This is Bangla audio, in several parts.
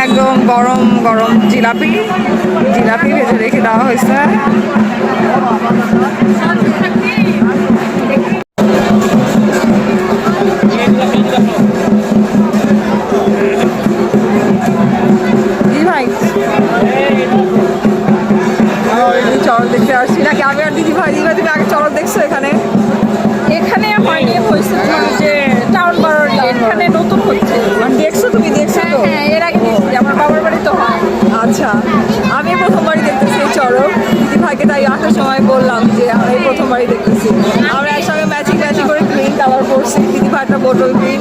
একদম গরম গরম জিলাপি ভেজে রেখে দেওয়া হয়েছে। জি ভাই, চড়ক দেখতে আসছি নাকি? আমি আর দিদি ভাই, তুমি আগে চড়ক দেখছো এখানে? এখানে হয়নি, হয়েছে যে টাউন বারোর এখানে নতুন হচ্ছে। দেখছো? তুমি দেখছো তো? হ্যাঁ, এর আগে দেখছি, আমার বাবার বাড়ি তো হয়। আচ্ছা, আমি প্রথমবারই দেখতেছি এই চড়ক। দিদি ভাইকে তাই আসার সময় বললাম যে আমি প্রথমবারই দেখতেছি। আমরা একসঙ্গে ম্যাচিং করে গ্রিন কালার পরছি। দিদি ভাইটা বোটল গ্রিন,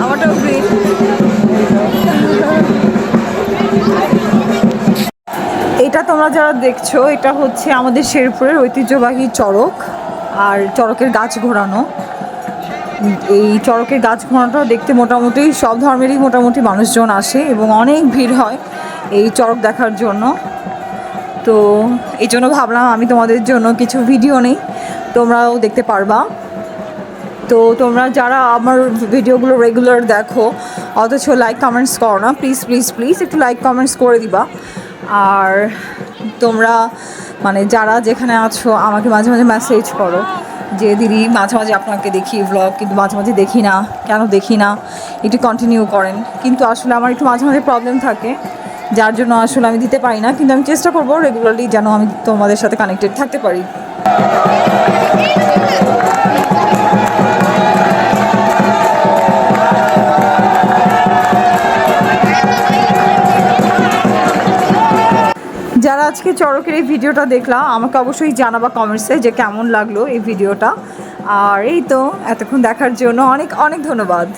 আমারটাও গ্রিন। এটা তোমরা যারা দেখছো, এটা হচ্ছে আমাদের শেরপুরের ঐতিহ্যবাহী চড়ক, আর চড়কের গাছ ঘোরানো। এই চড়কের গাছ ঘোরানোটা দেখতে মোটামুটি সব ধর্মেরই মোটামুটি মানুষজন আসে এবং অনেক ভিড় হয় এই চড়ক দেখার জন্য। তো এই জন্য ভাবলাম আমি তোমাদের জন্য কিছু ভিডিও নেই, তোমরাও দেখতে পারবা। তো তোমরা যারা আমার ভিডিওগুলো রেগুলার দেখো অথচ লাইক কমেন্টস করো না, প্লিজ প্লিজ প্লিজ একটু লাইক কমেন্টস করে দিবা। আর তোমরা মানে যারা যেখানে আছো আমাকে মাঝে মাঝে মেসেজ করো যে দিদি মাঝে মাঝে আপনাকে দেখি ভ্লগ, কিন্তু মাঝে মাঝে দেখি না, কেন দেখি না, একটু কন্টিনিউ করেন। কিন্তু আসলে আমার একটু মাঝে মাঝে প্রবলেম থাকে, যার জন্য আসলে আমি দিতে পারি না। কিন্তু আমি চেষ্টা করবো রেগুলারলি যেন আমি তোমাদের সাথে কানেক্টেড থাকতে পারি। যারা আজকে চড়কের এই ভিডিওটা দেখলাম আমাকে অবশ্যই জানাবা কমেন্টসে যে কেমন লাগলো এই ভিডিওটা। আর এই তো এতক্ষণ দেখার জন্য অনেক অনেক ধন্যবাদ।